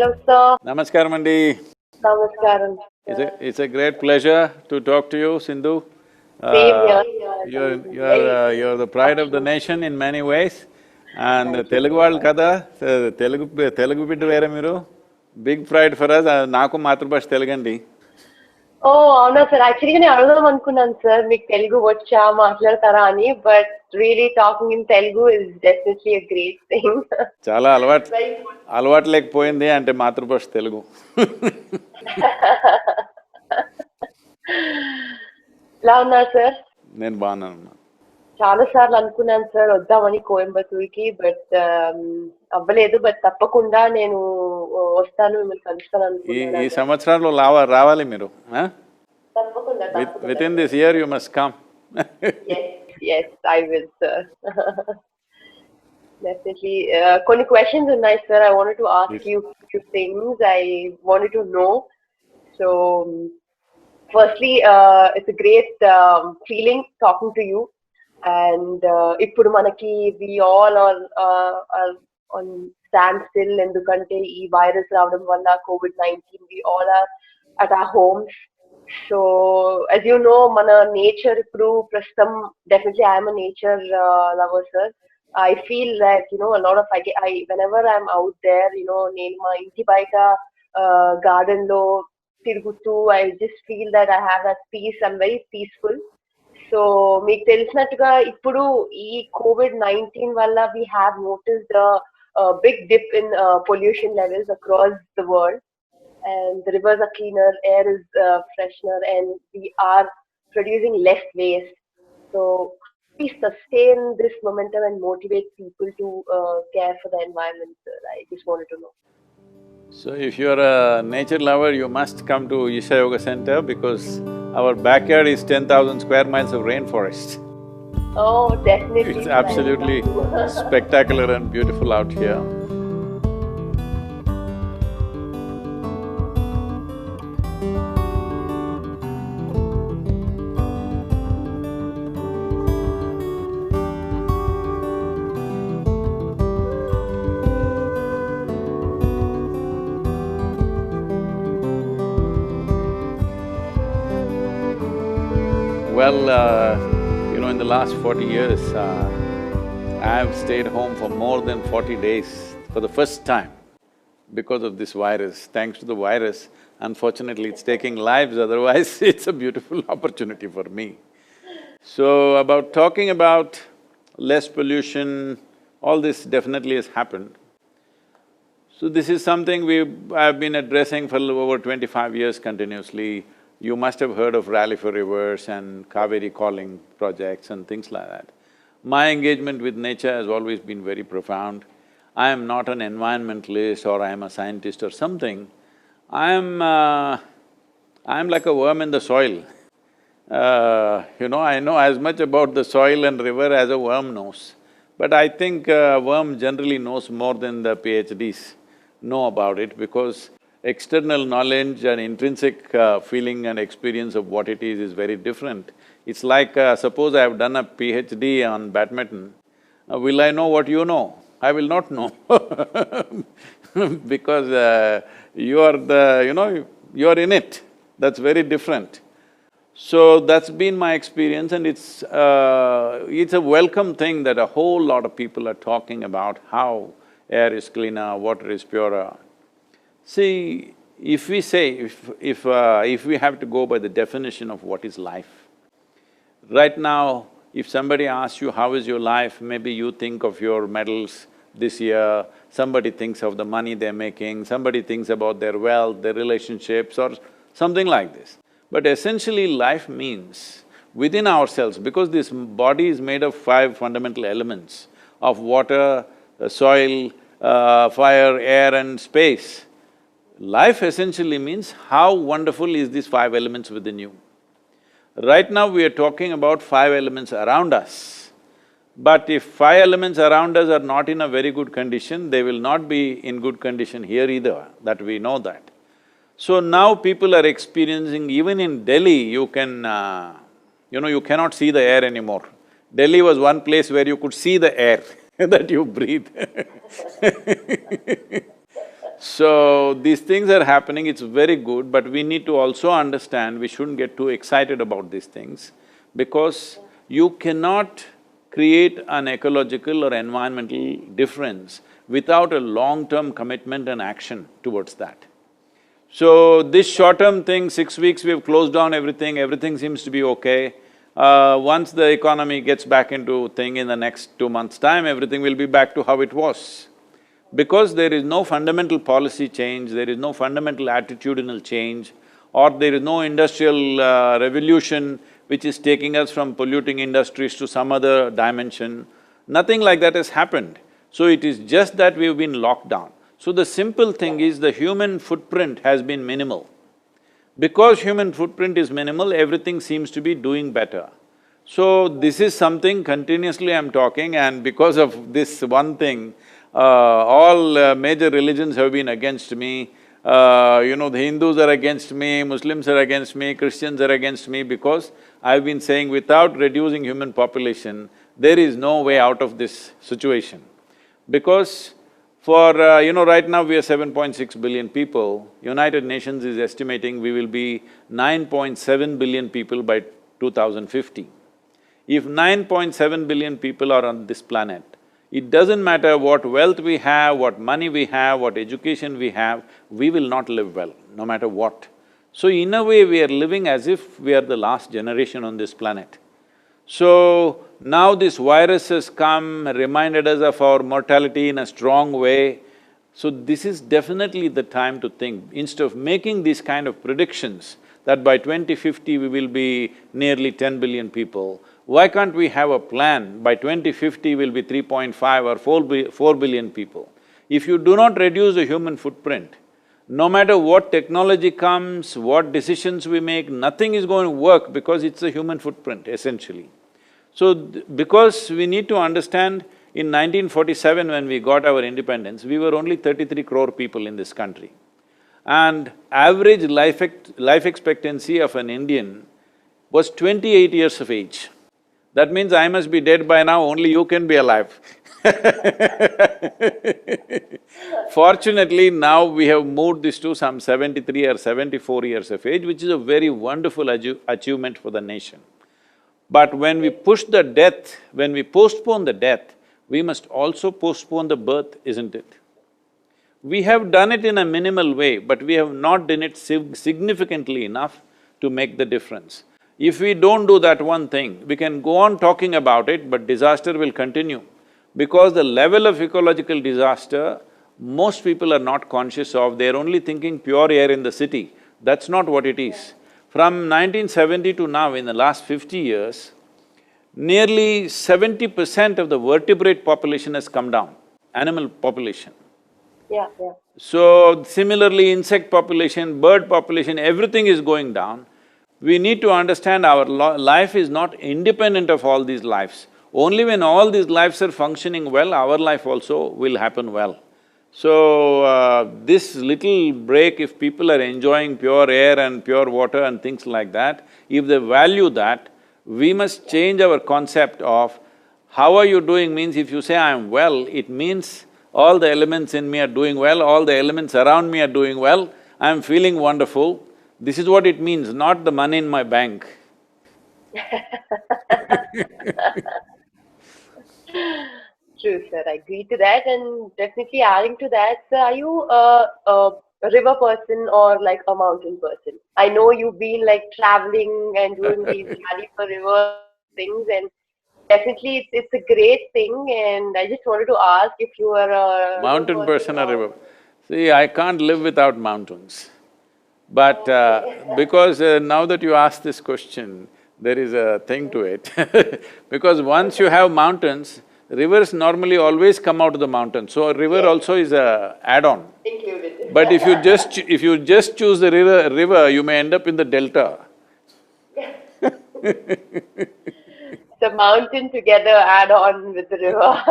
Hello, sir. Namaskaram, Andi. Namaskaram. It's a great pleasure to talk to you, Sindhu. Same here. You're the pride of the nation in many ways. And Telugu వాళ్ళు కదా, తెలుగు బిడ్డ వేరే మీరు. Big pride for us. నాకు మాతృభాష తెలుగండి. Oh, అవునా sir. యాక్చువల్గా నేను అడగదాం అనుకున్నాను సార్, మీకు తెలుగు వచ్చా మాట్లాడతారా అని, but really talking in Telugu is definitely a great thing. చాలా అలవాటు లేకపోయింది అంటే మాతృభాష తెలుగు. ఎలా ఉన్నారు సార్? నేను బాగున్నాను. చాలా సార్లు అనుకున్నాను సార్ వద్దామని కోయంబత్తూర్కి, బట్ అవ్వలేదు. బట్ తప్పకుండా నేను వస్తాను, మిమ్మల్ని కలుస్తాను అనుకున్నాను. ఈ సంవత్సరంలో రావాలి మీరు. తప్పకుండా. Within this year you must come. Yes, I will, sir. Definitely. కొన్ని questions ఉన్నాయి sir. I wanted to ask you few things. I wanted to know. So, firstly, it's a great feeling talking to you. And ఇప్పుడు మనకి we all are on standstill ఎందుకంటే ఈ virus రావడం వల్ల COVID-19, we all are at our homes. So as you know, mana nature ఇప్పుడు ప్రస్తుతం, definitely I am a nature lover, sir. I feel that a lot of I whenever I'm out there, నేను మా ఇంటి బయట garden లో తిరుగుతూ, I just feel that I have that peace. I'm very peaceful. So మీకు తెలిసినట్టుగా ఇప్పుడు ఈ COVID-19 వల్ల we have noticed a big dip in pollution levels across the world. And the rivers are cleaner, air is freshener, and we are producing less waste. So please sustain this momentum and motivate people to care for the environment, sir. I just wanted to know. So if you're a nature lover, you must come to Isha Yoga Center because our backyard is 10,000 square miles of rainforest. Oh, definitely. It's absolutely spectacular and beautiful out here. Well, in the last 40 years, I have stayed home for more than 40 days for the first time because of this virus. Thanks to the virus, unfortunately it's taking lives, otherwise it's a beautiful opportunity for me. So, talking about less pollution, all this definitely has happened. So this is something I've been addressing for over 25 years continuously. You must have heard of Rally for Rivers and Kaveri Calling projects and things like that. My engagement with nature has always been very profound. I am not an environmentalist or I am a scientist or something. I am like a worm in the soil. I know as much about the soil and river as a worm knows. But I think a worm generally knows more than the PhDs know about it, because external knowledge and intrinsic feeling and experience of what it is very different. It's like, suppose I have done a PhD on badminton, will I know what you know? I will not know because you are you are in it, that's very different. So that's been my experience, and it's a welcome thing that a whole lot of people are talking about how air is cleaner, water is purer. See, if we say… if we have to go by the definition of what is life, right now, if somebody asks you, how is your life, maybe you think of your medals this year, somebody thinks of the money they're making, somebody thinks about their wealth, their relationships or something like this. But essentially life means within ourselves, because this body is made of 5 fundamental elements of water, soil, fire, air and space. Life essentially means how wonderful is these 5 elements within you. Right now we are talking about 5 elements around us. But if 5 elements around us are not in a very good condition, they will not be in good condition here either, that we know that. So now people are experiencing, even in Delhi, you cannot see the air anymore. Delhi was one place where you could see the air that you breathe. So, these things are happening, it's very good, but we need to also understand we shouldn't get too excited about these things because you cannot create an ecological or environmental difference without a long-term commitment and action towards that. So, this short-term thing, 6 weeks we've closed down everything, everything seems to be okay. Once the economy gets back into thing in the next 2 months' time, everything will be back to how it was. Because there is no fundamental policy change, there is no fundamental attitudinal change, or there is no industrial revolution which is taking us from polluting industries to some other dimension, nothing like that has happened. So it is just that we've been locked down. So the simple thing is the human footprint has been minimal. Because human footprint is minimal, everything seems to be doing better. So this is something continuously I'm talking, and because of this one thing, all major religions have been against me. The Hindus are against me, Muslims are against me, Christians are against me, because I've been saying without reducing human population, there is no way out of this situation. Because right now we are 7.6 billion people, United Nations is estimating we will be 9.7 billion people by 2050. If 9.7 billion people are on this planet, it doesn't matter what wealth we have, what money we have, what education we have, we will not live well, no matter what. So in a way, we are living as if we are the last generation on this planet. So now this virus has come, reminded us of our mortality in a strong way. So this is definitely the time to think, instead of making these kind of predictions that by 2050 we will be nearly 10 billion people, why can't we have a plan, by 2050 we'll be 3.5 or 4 billion people? If you do not reduce the human footprint, no matter what technology comes, what decisions we make, nothing is going to work because it's a human footprint, essentially. So, because we need to understand, in 1947 when we got our independence, we were only 33 crore people in this country. And average life expectancy of an Indian was 28 years of age. That means I must be dead by now, only you can be alive. Fortunately, now we have moved this to some 73 or 74 years of age, which is a very wonderful achievement for the nation. But when we push the death, when we postpone the death, we must also postpone the birth, isn't it? We have done it in a minimal way, but we have not done it significantly enough to make the difference. If we don't do that one thing, we can go on talking about it, but disaster will continue. Because the level of ecological disaster, most people are not conscious of, they're only thinking pure air in the city. That's not what it is. From 1970 to now, in the last 50 years, nearly 70% of the vertebrate population has come down, animal population. Yeah. So, similarly, insect population, bird population, everything is going down. We need to understand our life is not independent of all these lives. Only when all these lives are functioning well, our life also will happen well. So, this little break, if people are enjoying pure air and pure water and things like that, if they value that, we must change our concept of how are you doing means if you say I'm well, it means all the elements in me are doing well, all the elements around me are doing well, I'm feeling wonderful. This is what it means, not the money in my bank. True, sir. I agree to that, and definitely adding to that, sir, are you a river person or like a mountain person? I know you've been like traveling and doing these rally for river things, and definitely it's a great thing. And I just wanted to ask if you are a river Mountain person person or or… river… See, I can't live without mountains. But Okay. because now that you ask this question, there is a thing to it because once you have mountains, rivers normally always come out of the mountain, so a river also is a add-on. Included. But if you just choose the river, you may end up in the delta. The mountain together add on with the river.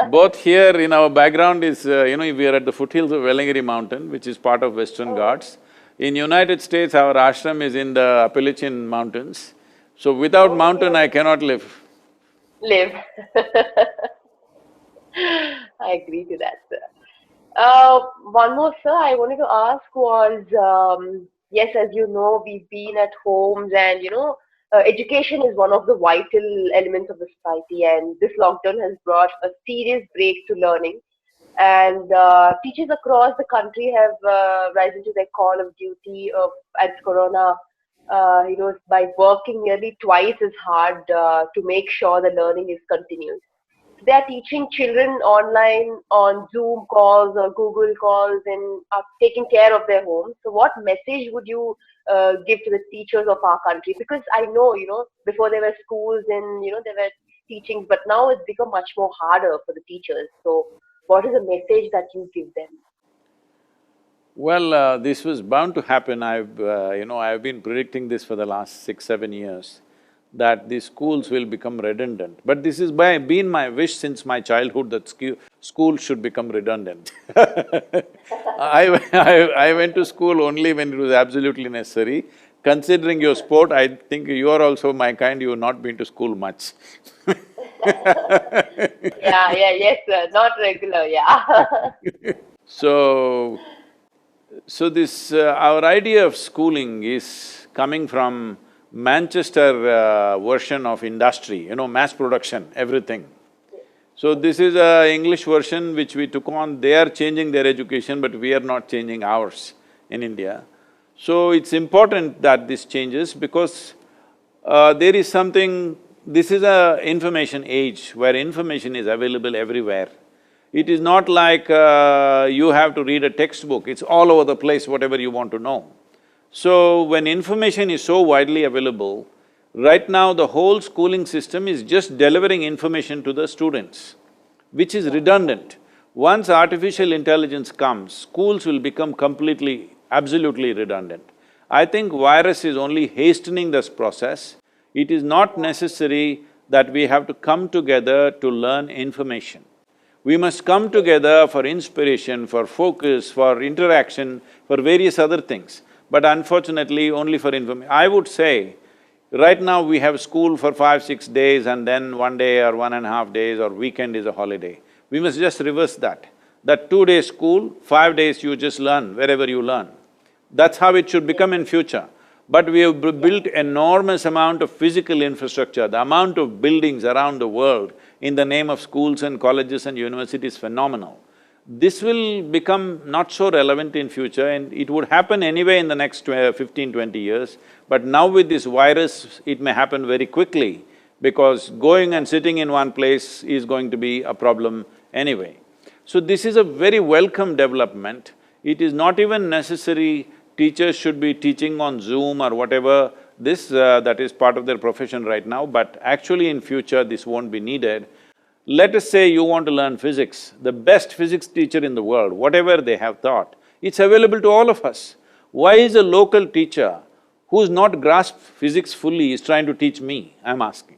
Both here in our background is, we are at the foothills of Velangiri mountain, which is part of Western Ghats. In United States, our ashram is in the Appalachian Mountains. So without mountain, I cannot live. Live. I agree to that, sir. One more, sir, I wanted to ask was, yes, as you know, we've been at homes and, education is one of the vital elements of the society, and this lockdown has brought a serious break to learning. And teachers across the country have risen to their call of duty of as Corona, by working nearly twice as hard to make sure the learning is continuous. They are teaching children online on Zoom calls or Google calls and are taking care of their homes. So, what message would you give to the teachers of our country? Because I know, before there were schools and there were teachings, but now it's become much more harder for the teachers. So, what is the message that you give them? Well, this was bound to happen. I've been predicting this for the last 6, 7 years, that the schools will become redundant. But this is been my wish since my childhood that school should become redundant. I went to school only when it was absolutely necessary. Considering your sport, I think you are also my kind, you have not been to school much. Yes, sir. Not regular, yeah. So, our idea of schooling is coming from Manchester version of industry, mass production, everything. So this is a English version which we took on. They are changing their education, but we are not changing ours in India. So it's important that this changes because there is something… This is a information age where information is available everywhere. It is not like you have to read a textbook, it's all over the place, whatever you want to know. So, when information is so widely available, right now the whole schooling system is just delivering information to the students, which is redundant. Once artificial intelligence comes, schools will become completely, absolutely redundant. I think virus is only hastening this process. It is not necessary that we have to come together to learn information. We must come together for inspiration, for focus, for interaction, for various other things. But unfortunately, only for information. I would say, right now we have school for 5, 6 days and then 1 day or 1.5 days or weekend is a holiday. We must just reverse that. That 2 days school, 5 days you just learn wherever you learn. That's how it should become in future. But we have built enormous amount of physical infrastructure, the amount of buildings around the world in the name of schools and colleges and universities is phenomenal. This will become not so relevant in future and it would happen anyway in the next 15, 20 years. But now with this virus, it may happen very quickly because going and sitting in one place is going to be a problem anyway. So this is a very welcome development. It is not even necessary teachers should be teaching on Zoom or whatever, that is part of their profession right now, but actually in future this won't be needed. Let us say you want to learn physics, the best physics teacher in the world, whatever they have taught, it's available to all of us. Why is a local teacher who's not grasped physics fully is trying to teach me, I'm asking.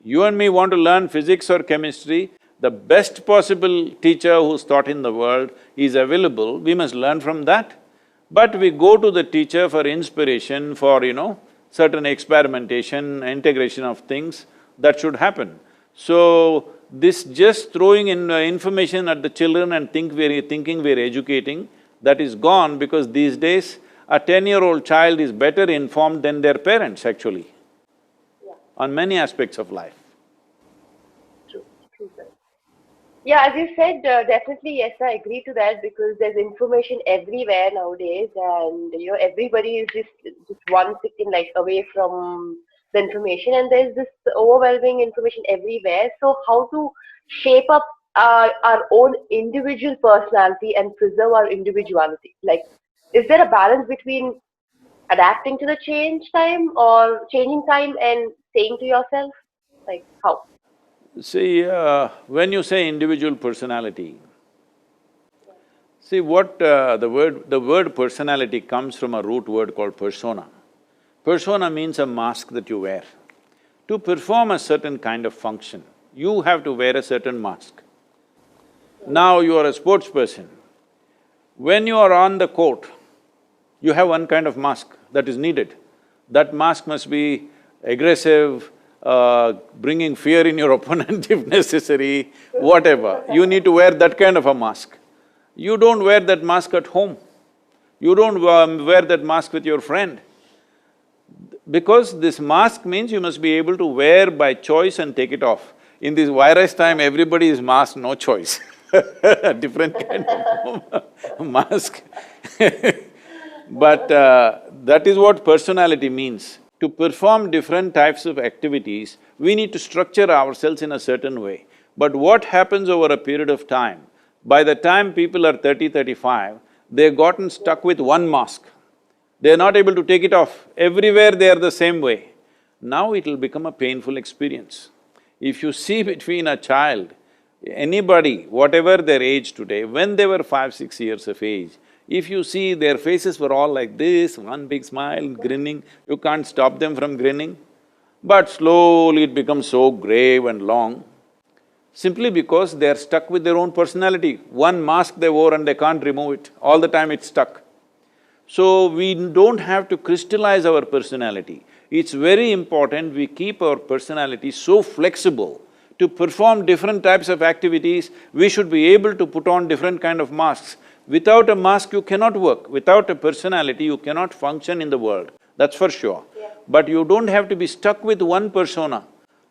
You and me want to learn physics or chemistry, the best possible teacher who's taught in the world is available, we must learn from that. But we go to the teacher for inspiration, for, certain experimentation, integration of things, that should happen. So, this just throwing in information at the children and thinking we're educating, that is gone because these days a 10-year-old child is better informed than their parents actually, on many aspects of life. True, sir. Yeah, as you said, definitely, yes, I agree to that because there's information everywhere nowadays and, everybody is just one second like away from the information and there's this overwhelming information everywhere. So how to shape up our own individual personality and preserve our individuality? Like, is there a balance between adapting to the changing time and saying to yourself, like how? See, when you say individual personality, see the word personality comes from a root word called persona. Persona means a mask that you wear. To perform a certain kind of function, you have to wear a certain mask. Now you are a sports person. When you are on the court, you have one kind of mask that is needed. That mask must be aggressive, bringing fear in your opponent if necessary, whatever. You need to wear that kind of a mask. You don't wear that mask at home. You don't wear that mask with your friend. Because this mask means you must be able to wear by choice and take it off. In this virus time, everybody is masked, no choice different kind of mask But that is what personality means. To perform different types of activities, we need to structure ourselves in a certain way. But what happens over a period of time, by the time people are 30, 35, they've gotten stuck with one mask. They're not able to take it off. Everywhere they are the same way. Now it will become a painful experience. If you see between a child, anybody, whatever their age today, when they were 5, 6 years of age, if you see their faces were all like this, one big smile, grinning, you can't stop them from grinning. But slowly it becomes so grave and long, simply because they are stuck with their own personality. One mask they wore and they can't remove it, all the time it's stuck. So we don't have to crystallize our personality. It's very important we keep our personality so flexible. To perform different types of activities, we should be able to put on different kind of masks. Without a mask, you cannot work. Without a personality, you cannot function in the world, that's for sure. Yeah. But you don't have to be stuck with one persona.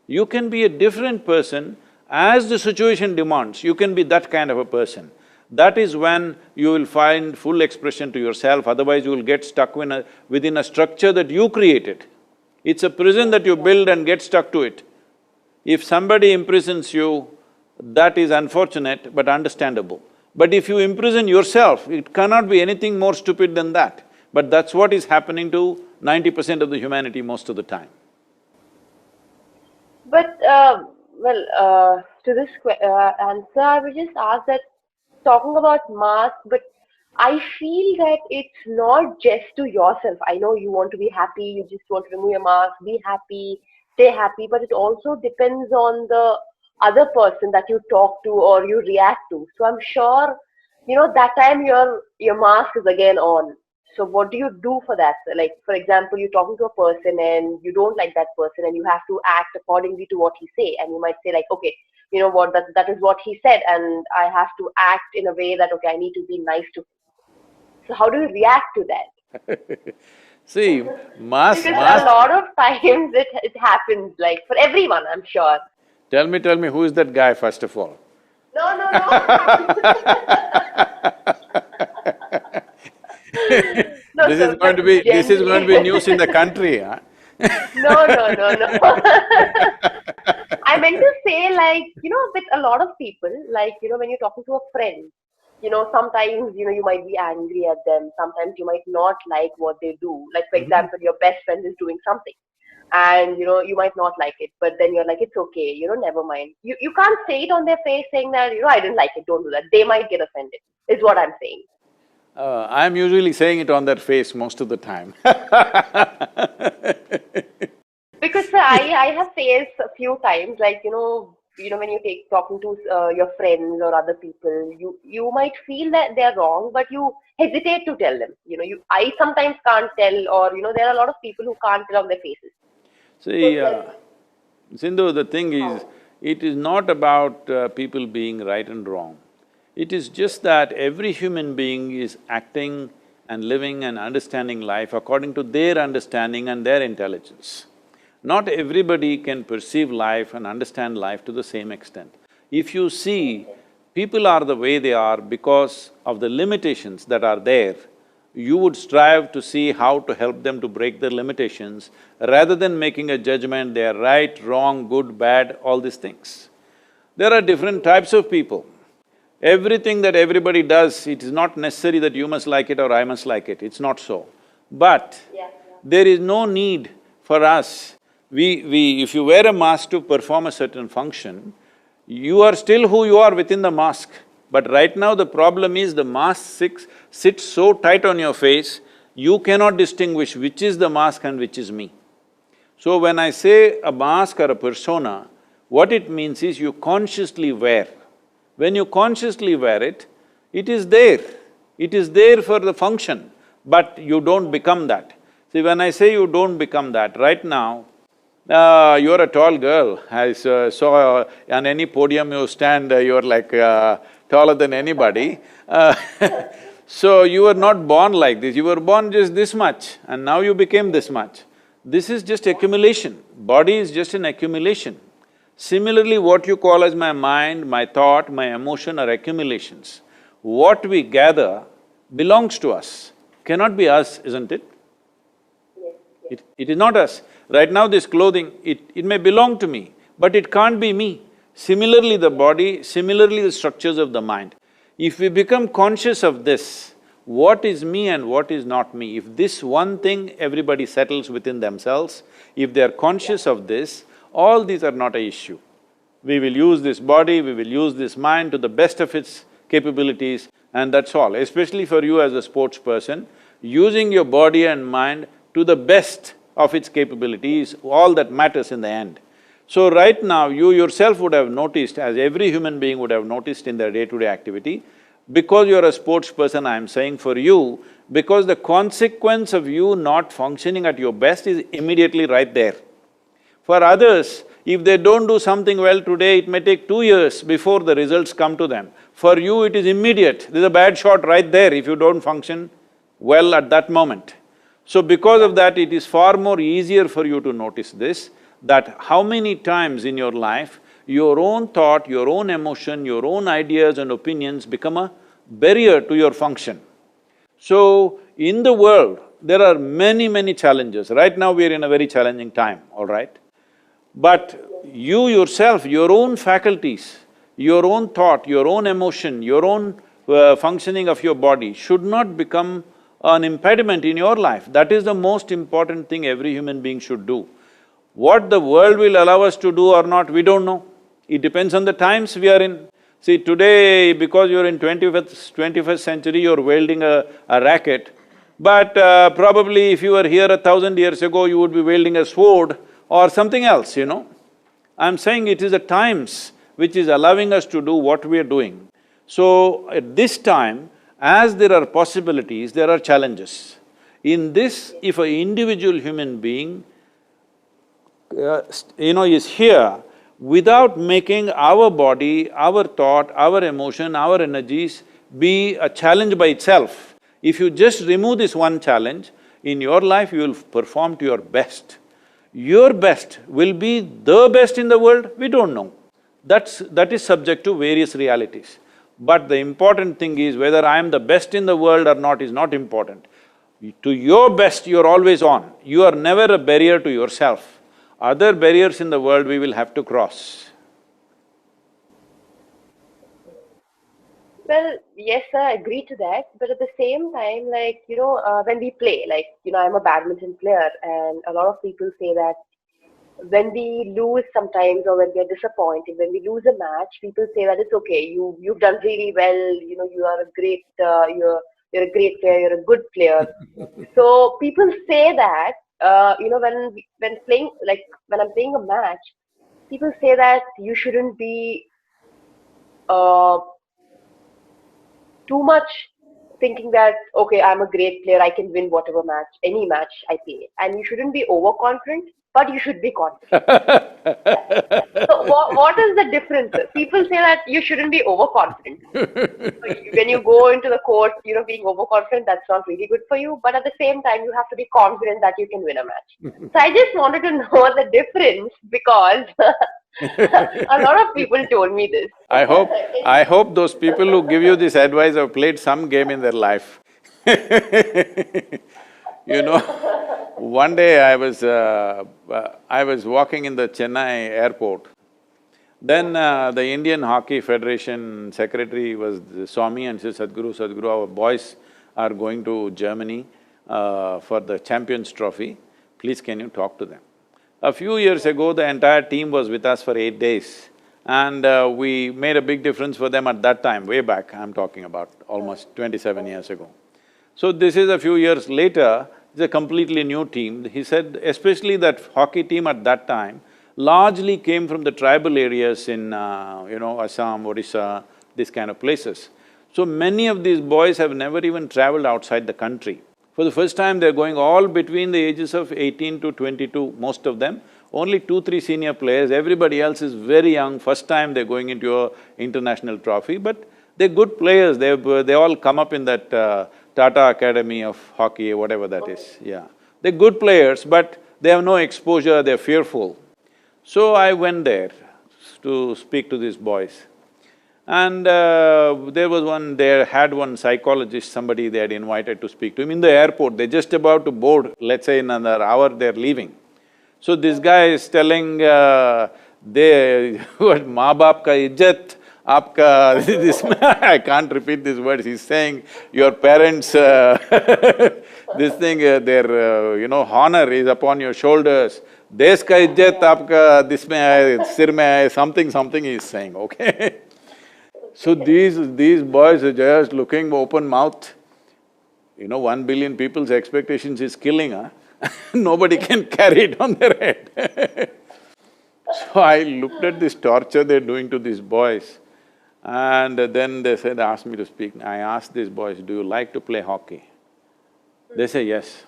You can be a different person as the situation demands, you can be that kind of a person. That is when you will find full expression to yourself, otherwise you will get stuck within a structure that you created. It's a prison that you build and get stuck to it. If somebody imprisons you, that is unfortunate but understandable. But if you imprison yourself, it cannot be anything more stupid than that. But that's what is happening to 90% of the humanity most of the time. But, to this answer, I would just ask that, talking about mask, but I feel that it's not just to yourself. I know you want to be happy, you just want to remove your mask, be happy, stay happy, but it also depends on the other person that you talk to or you react to. So I'm sure, that time your mask is again on. So what do you do for that? Like, for example, you're talking to a person and you don't like that person and you have to act accordingly to what he say, and you might say like, okay, you know what, that is what he said and I have to act in a way that, okay, I need to be nice to him. So how do you react to that? See, Because a lot of times it happens, like for everyone, I'm sure. Tell me, who is that guy first of all? No. No, This sir, is going to be news in the country, huh? No. I meant to say, like, with a lot of people, like, when you're talking to a friend, sometimes, you might be angry at them, sometimes you might not like what they do. Like, for example, your best friend is doing something and, you might not like it, but then you're like, it's okay, never mind. You can't say it on their face saying that, I didn't like it, don't do that. They might get offended, is what I'm saying. I'm usually saying it on their face most of the time Because I have faced a few times, like, when you talking to your friends or other people, you might feel that they're wrong, but you hesitate to tell them. I sometimes can't tell, or there are a lot of people who can't tell on their faces. See, Sindhu, the thing is, it is not about people being right and wrong. It is just that every human being is acting and living and understanding life according to their understanding and their intelligence. Not everybody can perceive life and understand life to the same extent. If you see, people are the way they are because of the limitations that are there, you would strive to see how to help them to break their limitations rather than making a judgment, they are right, wrong, good, bad, all these things. There are different types of people. Everything that everybody does, it is not necessary that you must like it or I must like it, it's not so. But there is no need for us. If you wear a mask to perform a certain function, you are still who you are within the mask. But right now the problem is the mask sits so tight on your face, you cannot distinguish which is the mask and which is me. So when I say a mask or a persona, what it means is you consciously wear. When you consciously wear it, it is there. It is there for the function, but you don't become that. See, when I say you don't become that, right now, you're a tall girl. I saw on any podium you stand, you're like taller than anybody. So you were not born like this, you were born just this much and now you became this much. This is just accumulation, body is just an accumulation. Similarly, what you call as my mind, my thought, my emotion are accumulations. What we gather belongs to us, cannot be us, isn't it? It is not us. Right now this clothing, it may belong to me, but it can't be me. Similarly the body, similarly the structures of the mind. If we become conscious of this, what is me and what is not me, if this one thing everybody settles within themselves, if they are conscious of this, all these are not an issue. We will use this body, we will use this mind to the best of its capabilities and that's all. Especially for you as a sports person, using your body and mind to the best of its capabilities, all that matters in the end. So right now, you yourself would have noticed, as every human being would have noticed in their day-to-day activity, because you're a sports person, I'm saying for you, because the consequence of you not functioning at your best is immediately right there. For others, if they don't do something well today, it may take 2 years before the results come to them. For you, it is immediate. There's a bad shot right there if you don't function well at that moment. So because of that, it is far more easier for you to notice this, that how many times in your life, your own thought, your own emotion, your own ideas and opinions become a barrier to your function. So, in the world, there are many challenges. Right now we are in a very challenging time, all right? But you yourself, your own faculties, your own thought, your own emotion, your own functioning of your body should not become an impediment in your life. That is the most important thing every human being should do. What the world will allow us to do or not, we don't know. It depends on the times we are in. See, today, because you're in 21st century, you're wielding a racket, but probably if you were here 1,000 years ago, you would be wielding a sword or something else, you know. I'm saying it is the times which is allowing us to do what we are doing. So, at this time, as there are possibilities, there are challenges. In this, if an individual human being is here without making our body, our thought, our emotion, our energies be a challenge by itself. If you just remove this one challenge, in your life you will perform to your best. Your best will be the best in the world, we don't know. That is subject to various realities. But the important thing is whether I am the best in the world or not is not important. To your best, you're always on. You are never a barrier to yourself. Other barriers in the world we will have to cross. Well, yes, sir, I agree to that. But at the same time, when we play, I'm a badminton player, and a lot of people say that when we lose sometimes or when we are disappointed, when we lose a match, people say that it's okay, you've done really well, you are a great, you're a great player, you're a good player. So people say that, when playing, when I'm playing a match, people say that you shouldn't be too much thinking that, okay, I'm a great player, I can win whatever match, any match I play. And you shouldn't be overconfident, but you should be confident. So what is the difference? People say that you shouldn't be overconfident. When you go into the court, being overconfident, that's not really good for you. But at the same time, you have to be confident that you can win a match. So I just wanted to know the difference because a lot of people told me this. I hope those people who give you this advice have played some game in their life. You know, one day I was walking in the Chennai airport. Then the Indian Hockey Federation secretary saw me and said, Sadhguru, our boys are going to Germany for the Champions Trophy. Please can you talk to them? A few years ago, the entire team was with us for 8 days and we made a big difference for them at that time, way back, I'm talking about almost 27 years ago. So this is a few years later, it's a completely new team. He said especially that hockey team at that time largely came from the tribal areas in Assam, Odisha, these kind of places. So many of these boys have never even traveled outside the country. For the first time, they're going all between the ages of 18 to 22, most of them. Only 2-3 senior players, everybody else is very young, first time they're going into an international trophy. But They're good players, they all come up in that Tata Academy of Hockey, whatever that is, yeah. They're good players, but they have no exposure, they're fearful. So I went there to speak to these boys. And they had one psychologist, somebody they had invited to speak to him in the airport. They're just about to board, let's say in another hour they're leaving. So this guy is telling, they… what, maa baap ka izzat, aapka… this… I can't repeat these words, he's saying, your parents… this thing, their honor is upon your shoulders. Desh ka izzat aapka this mein hai, sir mein hai, something he's saying, okay? So these boys are just looking open mouth. 1 billion people's expectations is killing, huh? Nobody can carry it on their head. So I looked at this torture they're doing to these boys, and then they asked me to speak. I asked these boys, do you like to play hockey? They say yes.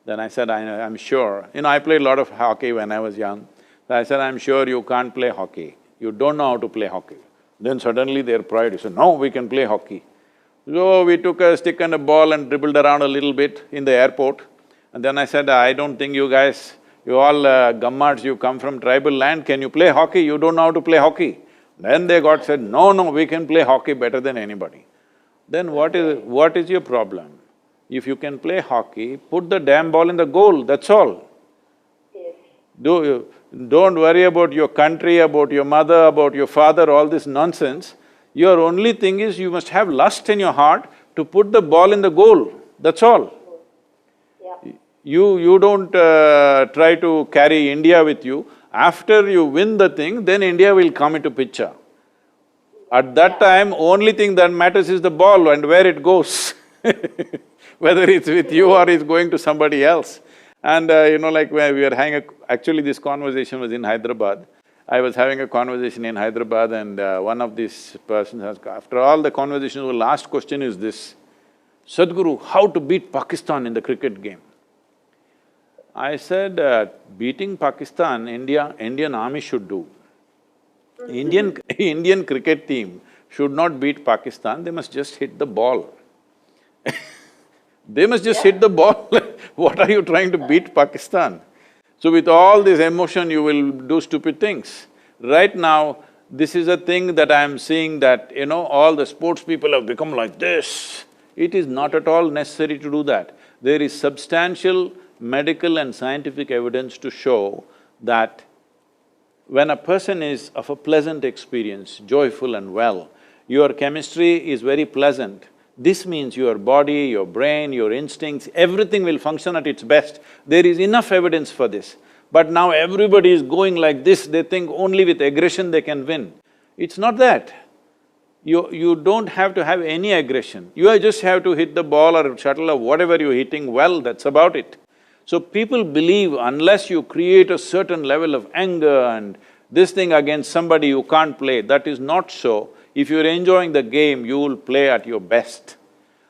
Then I said, I'm sure. I played a lot of hockey when I was young. So I said, I'm sure you can't play hockey. You don't know how to play hockey. Then suddenly their pride, he said, no, we can play hockey. So we took a stick and a ball and dribbled around a little bit in the airport. And then I said, I don't think you guys, you all gummards, you come from tribal land, can you play hockey? You don't know how to play hockey. Then they said, no, we can play hockey better than anybody. Then what is your problem? If you can play hockey, put the damn ball in the goal, that's all. Don't worry about your country, about your mother, about your father, all this nonsense. Your only thing is you must have lust in your heart to put the ball in the goal, that's all. Yeah. You don't try to carry India with you. After you win the thing, then India will come into picture. At that time, only thing that matters is the ball and where it goes whether it's with you or it's going to somebody else. And like when we were actually this conversation was in Hyderabad. I was having a conversation in Hyderabad and one of these persons asked, after all the conversation, the last question is this, Sadhguru, how to beat Pakistan in the cricket game? I said, beating Pakistan, Indian army should do. Indian cricket team should not beat Pakistan, they must just hit the ball. They must just hit the ball. What are you trying to beat Pakistan? So with all this emotion, you will do stupid things. Right now, this is a thing that I'm seeing that, all the sports people have become like this. It is not at all necessary to do that. There is substantial medical and scientific evidence to show that when a person is of a pleasant experience, joyful and well, your chemistry is very pleasant. This means your body, your brain, your instincts, everything will function at its best. There is enough evidence for this. But now everybody is going like this, they think only with aggression they can win. It's not that. You don't have to have any aggression. You just have to hit the ball or shuttle or whatever you're hitting well, that's about it. So people believe unless you create a certain level of anger and this thing against somebody you can't play, that is not so. If you're enjoying the game, you will play at your best.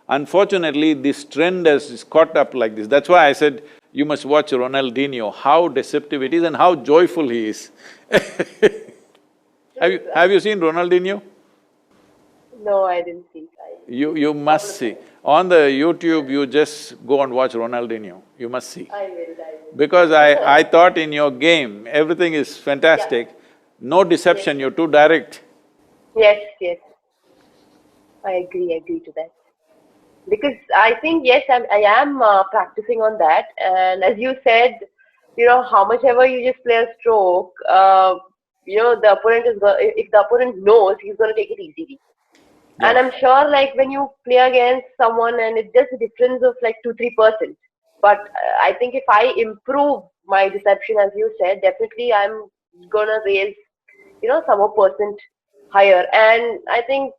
Unfortunately, this trend has caught up like this. That's why I said, you must watch Ronaldinho, how deceptive it is and how joyful he is. Have you seen Ronaldinho? No, I didn't see. You must see. On the YouTube, you just go and watch Ronaldinho, you must see. I will. Because I thought in your game, everything is fantastic, no deception, you're too direct. Yes. I agree to that. Because I think, yes, I am practicing on that. And as you said, how much ever you just play a stroke, the opponent is if the opponent knows, he's gonna take it easily. Yeah. And I'm sure like when you play against someone and it's just a difference of like 2–3%. But I think if I improve my deception, as you said, definitely I'm gonna raise, some more percent higher. And I think,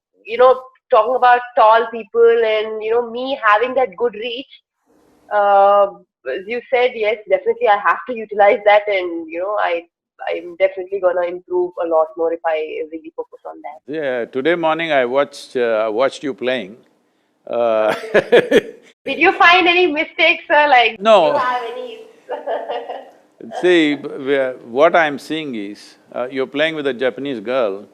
talking about tall people and, me having that good reach, as you said, yes, definitely I have to utilize that and, I'm definitely gonna improve a lot more if I really focus on that. Yeah, today morning I watched you playing. Did you find any mistakes, sir? Like, No. do you have any… See, what I'm seeing is, you're playing with a Japanese girl.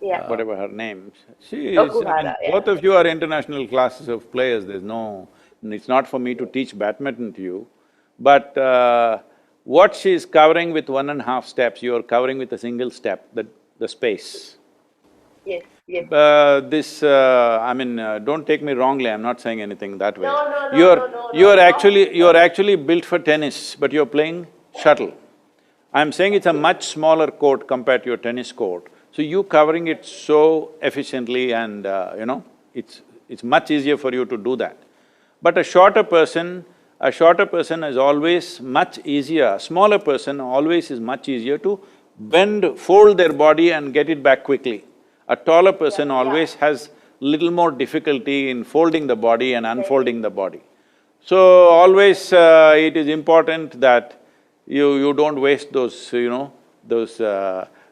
Yeah. whatever her name. She is… I mean, Okuhara, yeah. both of you are international classes of players, there's no… It's not for me to teach badminton to you, but what she's covering with 1.5 steps, you're covering with a single step, the space. Yes, yes. I mean, don't take me wrongly, I'm not saying anything that way. No, no, no, no, no, no, You're actually built for tennis, but you're playing shuttle. I'm saying it's a much smaller court compared to your tennis court. So you covering it so efficiently and it's much easier for you to do that. But a shorter person is always much easier, a smaller person always is much easier to bend, fold their body and get it back quickly. A taller person always has little more difficulty in folding the body and unfolding the body. So always it is important that you don't waste those,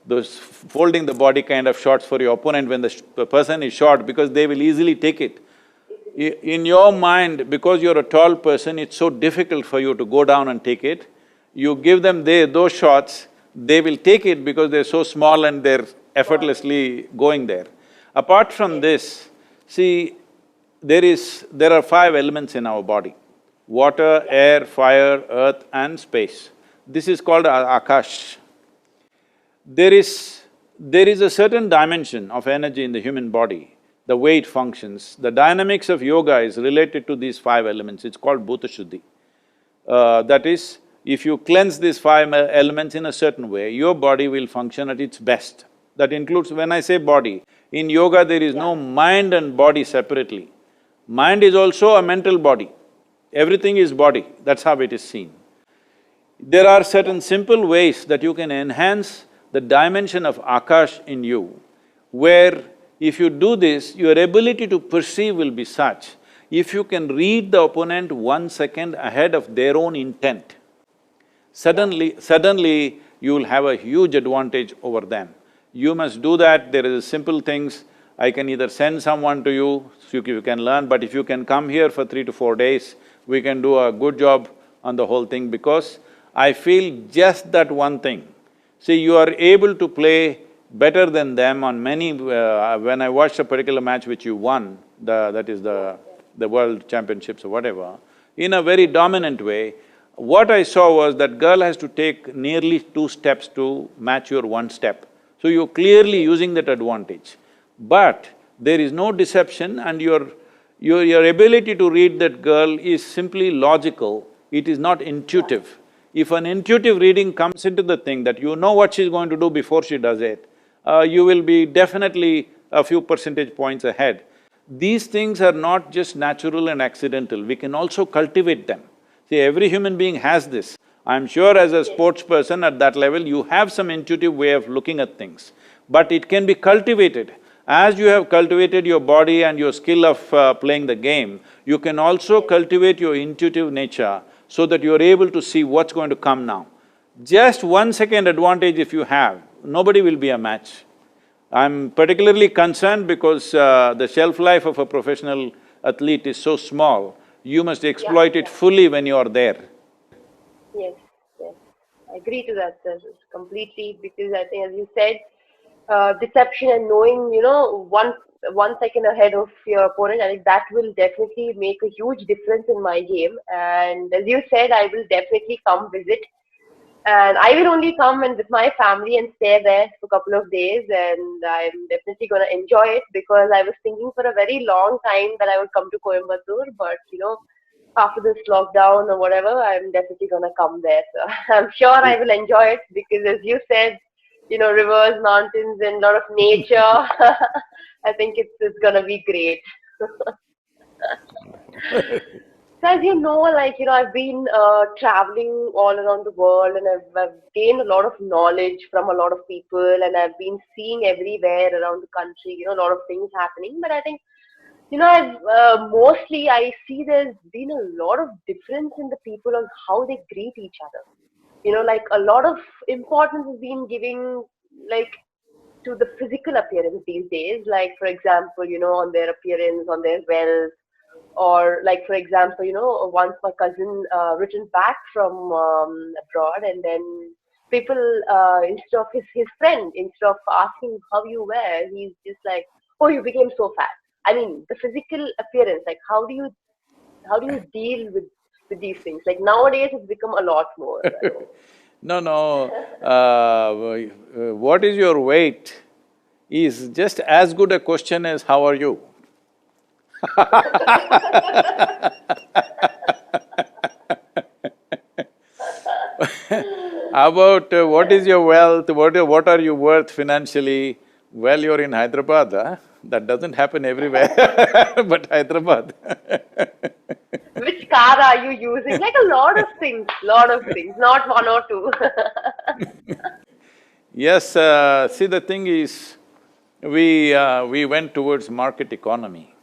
those folding the body kind of shots for your opponent when the person is short, because they will easily take it. In your mind, because you're a tall person, it's so difficult for you to go down and take it. You give them those shots, they will take it because they're so small and they're effortlessly going there. Apart from this, see, there are 5 elements in our body: water, air, fire, earth and space. This is called Akash. There is a certain dimension of energy in the human body, the way it functions. The dynamics of yoga is related to these 5 elements, it's called Bhuta Shuddhi. That is, if you cleanse these 5 elements in a certain way, your body will function at its best. That includes… when I say body, in yoga there is no mind and body separately. Mind is also a mental body, everything is body, that's how it is seen. There are certain simple ways that you can enhance the dimension of Akash in you, where if you do this, your ability to perceive will be such, if you can read the opponent 1 second ahead of their own intent, suddenly you will have a huge advantage over them. You must do that. There is simple things. I can either send someone to you, so you can learn, but if you can come here for 3 to 4 days, we can do a good job on the whole thing, because I feel just that one thing. See, you are able to play better than them on many… when I watched a particular match which you won, that is the world championships or whatever, in a very dominant way, what I saw was that girl has to take nearly 2 steps to match your 1 step. So you're clearly using that advantage. But there is no deception, and your ability to read that girl is simply logical, it is not intuitive. If an intuitive reading comes into the thing that you know what she's going to do before she does it, you will be definitely a few percentage points ahead. These things are not just natural and accidental, we can also cultivate them. See, every human being has this. I'm sure as a sports person at that level, you have some intuitive way of looking at things, but it can be cultivated. As you have cultivated your body and your skill of playing the game, you can also cultivate your intuitive nature so that you're able to see what's going to come now. Just 1 second advantage if you have, nobody will be a match. I'm particularly concerned because the shelf life of a professional athlete is so small, you must exploit it fully when you are there. Yes, yes. I agree to that, sir, completely, because I think, as you said, deception and knowing, one second ahead of your opponent, I think that will definitely make a huge difference in my game. And as you said, I will definitely come visit. And I will only come and with my family and stay there for a couple of days, and I'm definitely gonna enjoy it, because I was thinking for a very long time that I would come to Coimbatore, but after this lockdown or whatever, I'm definitely gonna come there. So I'm sure I will enjoy it, because as you said, rivers, mountains, and a lot of nature. I think it's gonna be great. So as you know, I've been traveling all around the world, and I've gained a lot of knowledge from a lot of people, and I've been seeing everywhere around the country, a lot of things happening. But I think, mostly I see there's been a lot of difference in the people on how they greet each other. A lot of importance is being given, like, to the physical appearance these days. Like, for example, on their appearance, on their wealth, or like, for example, once my cousin returned back from abroad, and then people, instead of his friend, instead of asking how you were, he's just like, oh, you became so fat. I mean, the physical appearance, like how do you deal with these things? Like nowadays it's become a lot more. No, no, what is your weight is just as good a question as how are you? How about what is your wealth, what are you worth financially? Well, you're in Hyderabad, huh? That doesn't happen everywhere, but Hyderabad. Which car are you using? Like a lot of things, not one or two. Yes, see the thing is, we went towards market economy.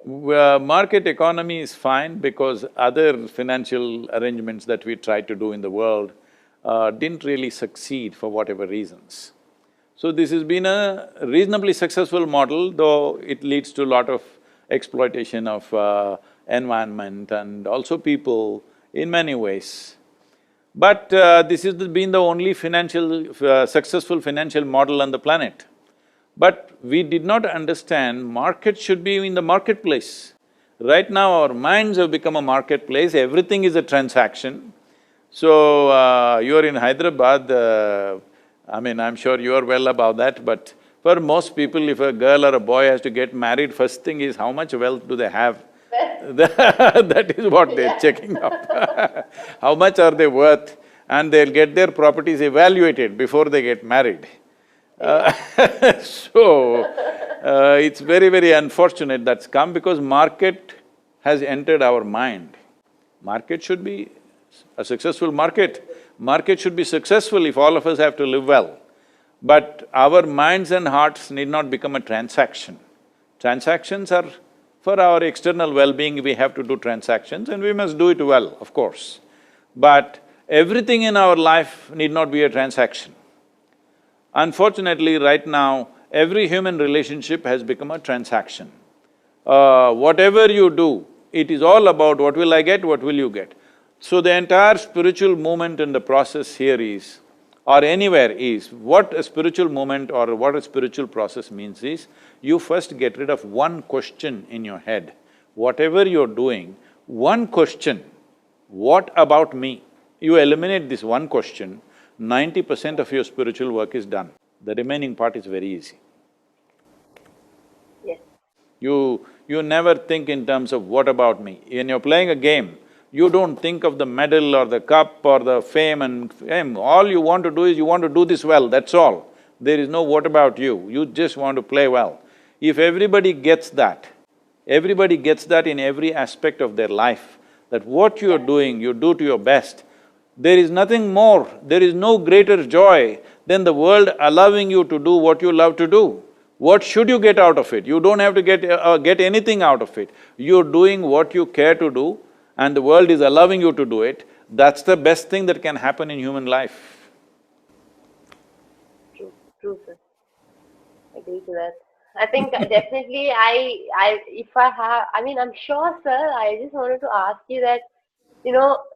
Market economy is fine because other financial arrangements that we tried to do in the world didn't really succeed for whatever reasons. So this has been a reasonably successful model, though it leads to a lot of exploitation of environment and also people in many ways. But this has been the only successful financial model on the planet. But we did not understand market should be in the marketplace. Right now our minds have become a marketplace, everything is a transaction. So, you're in Hyderabad, I mean, I'm sure you're well about that, but for most people, if a girl or a boy has to get married, first thing is how much wealth do they have? That is what they're checking out. How much are they worth? And they'll get their properties evaluated before they get married. So, it's very, very unfortunate that's come because market has entered our mind. Market should be a successful market. Market should be successful if all of us have to live well. But our minds and hearts need not become a transaction. Transactions are for our external well-being, we have to do transactions and we must do it well, of course. But everything in our life need not be a transaction. Unfortunately, right now, every human relationship has become a transaction. Whatever you do, it is all about what will I get, what will you get. So the entire spiritual movement in the process here is, or anywhere is, what a spiritual movement or what a spiritual process means is, you first get rid of one question in your head. Whatever you're doing, one question, what about me? You eliminate this one question, 90% of your spiritual work is done. The remaining part is very easy. Yes. You never think in terms of what about me. When you're playing a game, you don't think of the medal or the cup or the fame and fame. All you want to do is you want to do this well, that's all. There is no what about you, you just want to play well. If everybody gets that in every aspect of their life, that what you're doing, you do to your best, there is nothing more, there is no greater joy than the world allowing you to do what you love to do. What should you get out of it? You don't have to get anything out of it. You're doing what you care to do and the world is allowing you to do it. That's the best thing that can happen in human life. True, sir. I agree to that. I think definitely I'm sure, sir, I just wanted to ask you that,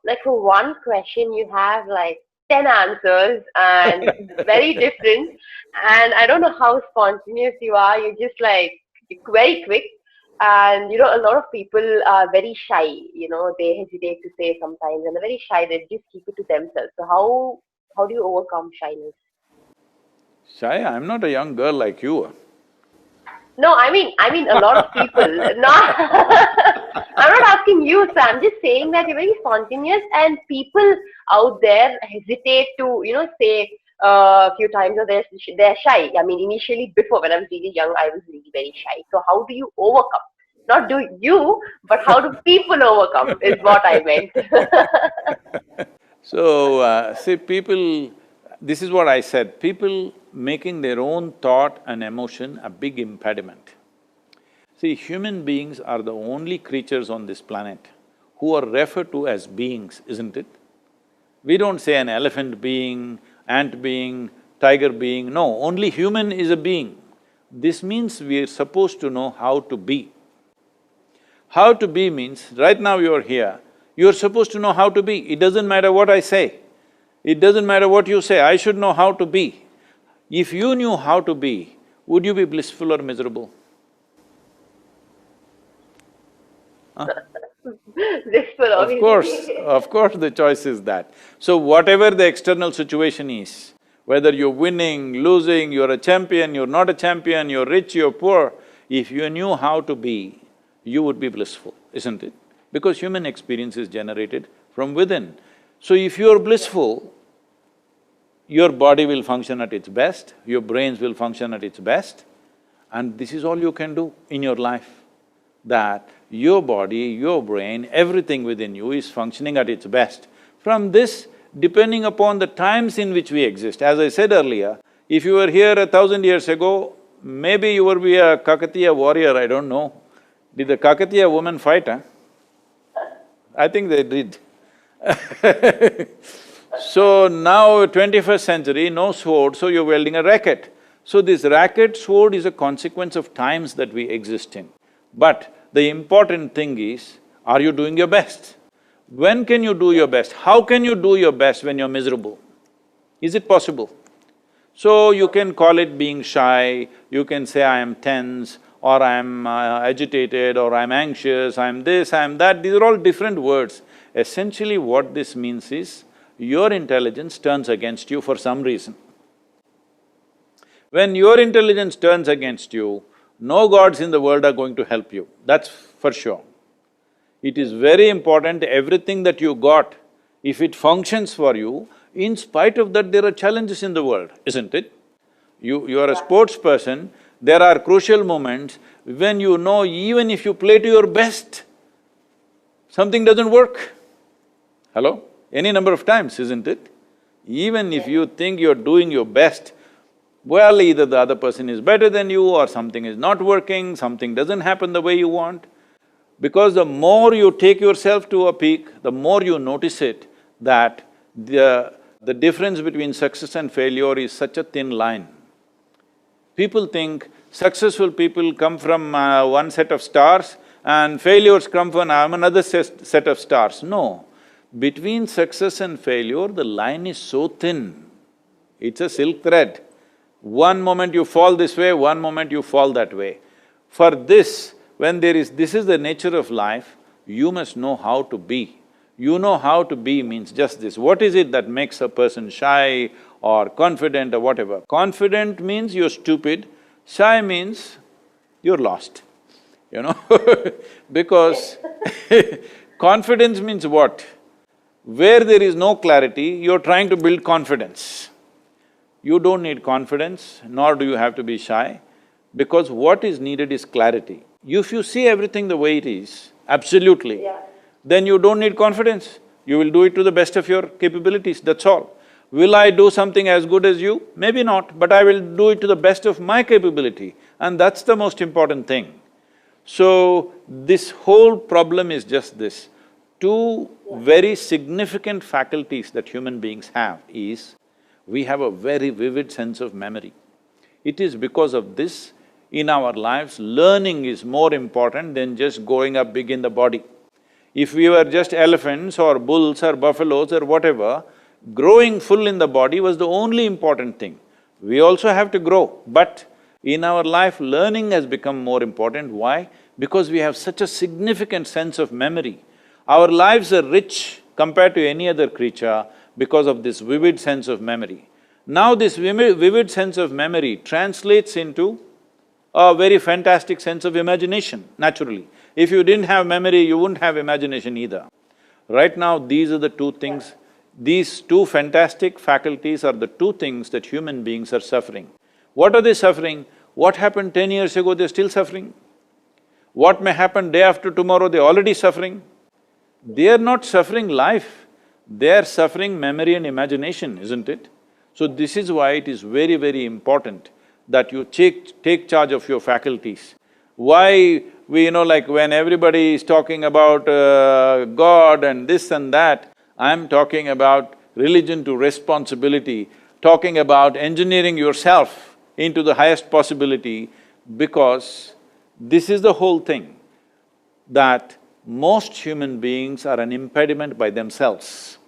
like for one question you have like 10 answers and very different, and I don't know how spontaneous you are, you're just like very quick, and a lot of people are very shy, they hesitate to say sometimes, and they're very shy, they just keep it to themselves. So how do you overcome shyness? Shy, I'm not a young girl like you. No, I mean a lot of people. Not I'm not asking you, sir. I'm just saying that you're very spontaneous, and people out there hesitate to, say a few times, or they're shy. I mean, initially, before when I was really young, I was really very shy. So how do you overcome? Not do you, but how do people overcome? Is what I meant. So, see, people… This is what I said, people making their own thought and emotion a big impediment. See, human beings are the only creatures on this planet who are referred to as beings, isn't it? We don't say an elephant being, ant being, tiger being, no, only human is a being. This means we are supposed to know how to be. How to be means, right now you're here, you're supposed to know how to be, it doesn't matter what I say. It doesn't matter what you say, I should know how to be. If you knew how to be, would you be blissful or miserable? Blissful, obviously. Of course the choice is that. So whatever the external situation is, whether you're winning, losing, you're a champion, you're not a champion, you're rich, you're poor, if you knew how to be, you would be blissful, isn't it? Because human experience is generated from within. So if you're blissful, your body will function at its best, your brains will function at its best, and this is all you can do in your life. That your body, your brain, everything within you is functioning at its best. From this, depending upon the times in which we exist, as I said earlier, if you were here 1,000 years ago, maybe you would be a Kakatiya warrior, I don't know. Did the Kakatiya women fight, huh? I think they did. So now 21st century, no sword, so you're wielding a racket. So this racket, sword is a consequence of times that we exist in. But the important thing is, are you doing your best? When can you do your best? How can you do your best when you're miserable? Is it possible? So you can call it being shy, you can say I am tense, or I am agitated, or I am anxious, I am this, I am that, these are all different words. Essentially what this means is, your intelligence turns against you for some reason. When your intelligence turns against you, no gods in the world are going to help you, that's for sure. It is very important, everything that you got, if it functions for you, in spite of that there are challenges in the world, isn't it? You are a sports person, there are crucial moments when you know even if you play to your best, something doesn't work. Hello? Any number of times, isn't it? Even if you think you're doing your best, well, either the other person is better than you or something is not working, something doesn't happen the way you want. Because the more you take yourself to a peak, the more you notice it, that the difference between success and failure is such a thin line. People think successful people come from one set of stars and failures come from another set of stars. No. Between success and failure, the line is so thin, it's a silk thread. One moment you fall this way, one moment you fall that way. For this, when this is the nature of life, you must know how to be. You know how to be means just this. What is it that makes a person shy or confident or whatever? Confident means you're stupid, shy means you're lost, you know because confidence means what? Where there is no clarity, you're trying to build confidence. You don't need confidence, nor do you have to be shy, because what is needed is clarity. If you see everything the way it is, absolutely, then you don't need confidence. You will do it to the best of your capabilities, that's all. Will I do something as good as you? Maybe not, but I will do it to the best of my capability, and that's the most important thing. So, this whole problem is just this. Two very significant faculties that human beings have is, we have a very vivid sense of memory. It is because of this, in our lives, learning is more important than just growing up big in the body. If we were just elephants or bulls or buffaloes or whatever, growing full in the body was the only important thing. We also have to grow, but in our life, learning has become more important. Why? Because we have such a significant sense of memory. Our lives are rich compared to any other creature because of this vivid sense of memory. Now this vivid sense of memory translates into a very fantastic sense of imagination, naturally. If you didn't have memory, you wouldn't have imagination either. Right now, these are the two things, these two fantastic faculties are the two things that human beings are suffering. What are they suffering? What happened 10 years ago, they're still suffering. What may happen day after tomorrow, they're already suffering. They are not suffering life, they are suffering memory and imagination, isn't it? So this is why it is very, very important that you take charge of your faculties. Why like when everybody is talking about God and this and that, I'm talking about religion to responsibility, talking about engineering yourself into the highest possibility, because this is the whole thing, that most human beings are an impediment by themselves.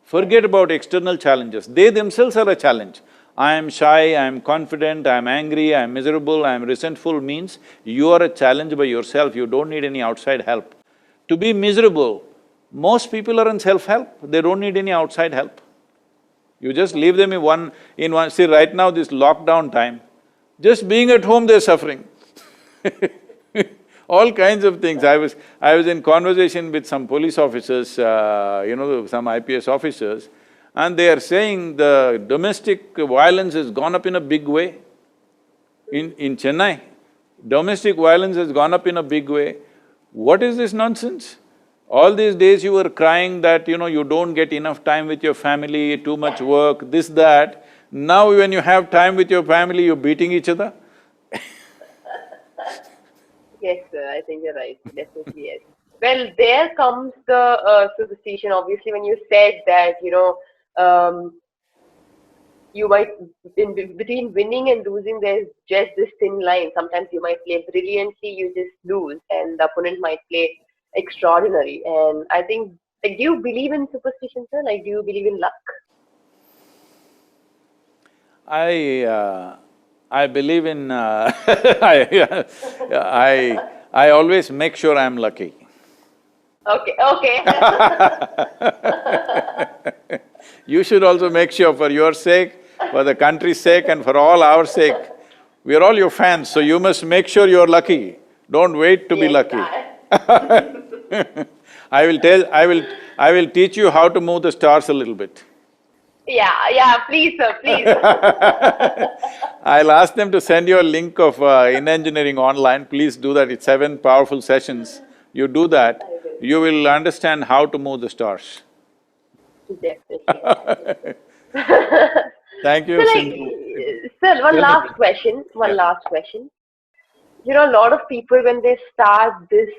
Forget about external challenges, they themselves are a challenge. I am shy, I am confident, I am angry, I am miserable, I am resentful means you are a challenge by yourself, you don't need any outside help. To be miserable, most people are in self-help, they don't need any outside help. You just leave them in one… See, right now this lockdown time, just being at home they're suffering all kinds of things. I was in conversation with some police officers, some IPS officers, and they are saying the domestic violence has gone up in a big way. In Chennai, domestic violence has gone up in a big way. What is this nonsense? All these days you were crying that, you don't get enough time with your family, too much work, this, that. Now when you have time with your family, you're beating each other. Yes, sir, I think you're right, definitely yes. Well, there comes the superstition, obviously, when you said that, you might… between winning and losing, there's just this thin line. Sometimes you might play brilliantly, you just lose, and the opponent might play extraordinary. And I think… do you believe in superstition, sir? Do you believe in luck? I believe in… I always make sure I'm lucky. Okay, okay. You should also make sure, for your sake, for the country's sake and for all our sake. We are all your fans, so you must make sure you're lucky. Don't wait to be lucky. I will teach you how to move the stars a little bit. Yeah, please, sir, please. I'll ask them to send you a link of In Engineering online, please do that, it's 7 powerful sessions. You do that, you will understand how to move the stars. Definitely. Thank you, So Sindhu. sir, one last question. A lot of people when they start this,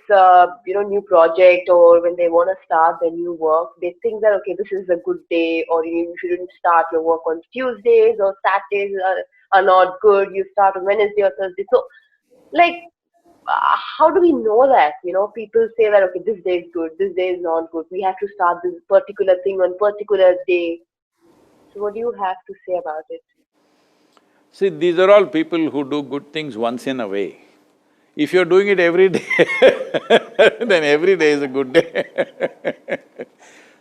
new project, or when they want to start their new work, they think that, okay, this is a good day, or you shouldn't start your work on Tuesdays, or Saturdays are not good, you start on Wednesday or Thursday. So, how do we know that? People say that, okay, this day is good, this day is not good, we have to start this particular thing on particular day. So what do you have to say about it? See, these are all people who do good things once in a way. If you're doing it every day then every day is a good day.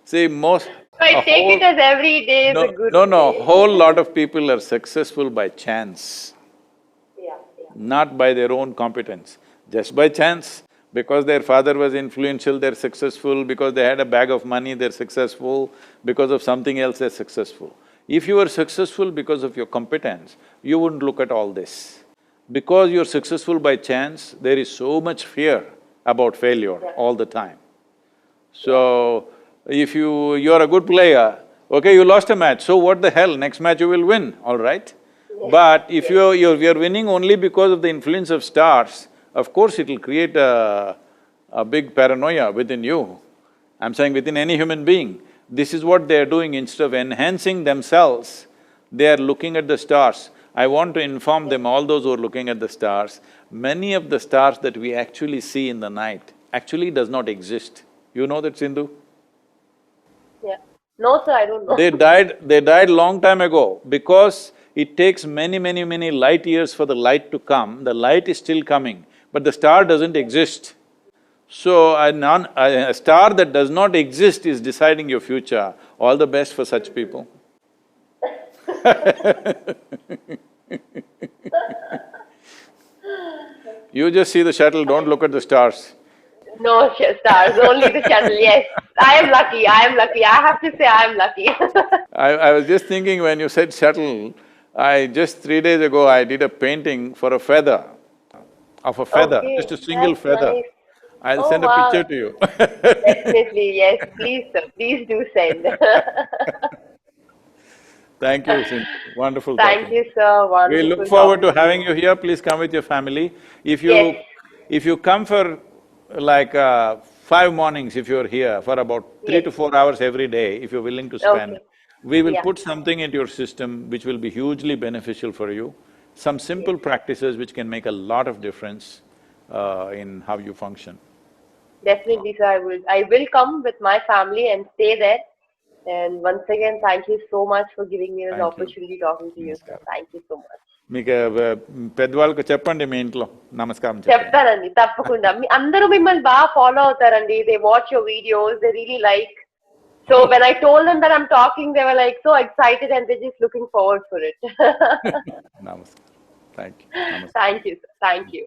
See, most… So I take it as every day is a good day. No, whole lot of people are successful by chance. Yeah. Not by their own competence, just by chance. Because their father was influential, they're successful, because they had a bag of money, they're successful, because of something else, they're successful. If you were successful because of your competence, you wouldn't look at all this. Because you're successful by chance, there is so much fear about failure all the time. So, if you're a good player, okay, you lost a match, so what the hell, next match you will win, all right? But if you're winning only because of the influence of stars, of course it'll create a big paranoia within you. I'm saying within any human being. This is what they're doing. Instead of enhancing themselves, they are looking at the stars. I want to inform them, all those who are looking at the stars, many of the stars that we actually see in the night actually does not exist. You know that, Sindhu? Yeah. No, sir, I don't know. They died long time ago because it takes many light years for the light to come. The light is still coming, but the star doesn't exist. So, a star that does not exist is deciding your future. All the best for such people. You just see the shuttle, don't look at the stars. No stars, only the shuttle, yes. I am lucky, I have to say I am lucky. I was just thinking when you said shuttle, just 3 days ago I did a painting for a feather, of a feather, Okay, just a single that's feather. nice. I'll send a picture to you. Definitely, yes, please sir, please do send. Thank you, Sindhu. Wonderful Thank talking. you, sir, wonderful. We look forward to having you here, please come with your family. Yes. If you come for 5 mornings, if you're here, for about 3 to 4 hours every day, if you're willing to spend, Okay. we will put something into your system which will be hugely beneficial for you. Some simple practices which can make a lot of difference in how you function. Definitely, sir, I will come with my family and stay there And once again, thank you so much for giving me this Thank you. opportunity talking to you, sir. Namaskaram. Thank you so much. మీకు పెద్దవాళ్ళకు చెప్పండి మీ ఇంట్లో నమస్కారం చెప్పండి. చెప్తానండి తప్పకుండా. అందరూ మిమ్మల్ని బాగా ఫాలో అవుతారండి. They watch your videos. They really like. So when I told them that I'm talking, they were like so excited and they're just looking forward for it. నమస్కారం. Thank you. Thank you, sir. Thank you.